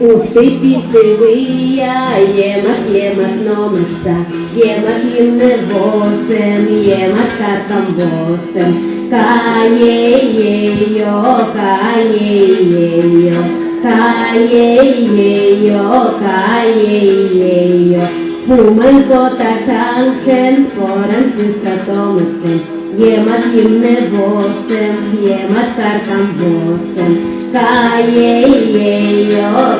Устипітивия, ємат номица, ємат їмне восем, ємат картам восем. Каєєйо, каєєйо, каєєйо, каєєйо. Пуменко та шаншен, поранчу сатомицем, ємат їмне восем, ємат картам восем. Каєєйо,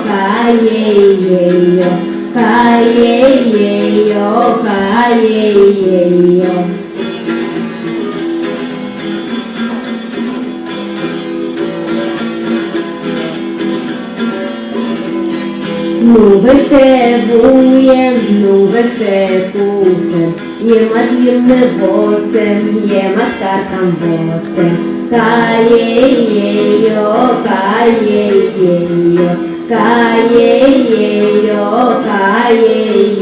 каєєйо, каєєйо, каєєйо. Ну вишевуєм, ну вишекушем, ємат їмне восем, ємат картам восем. Каєєйо, каєєйо, каєєйо, каєєйо.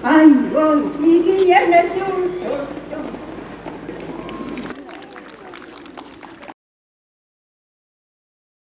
Ai voi, chi che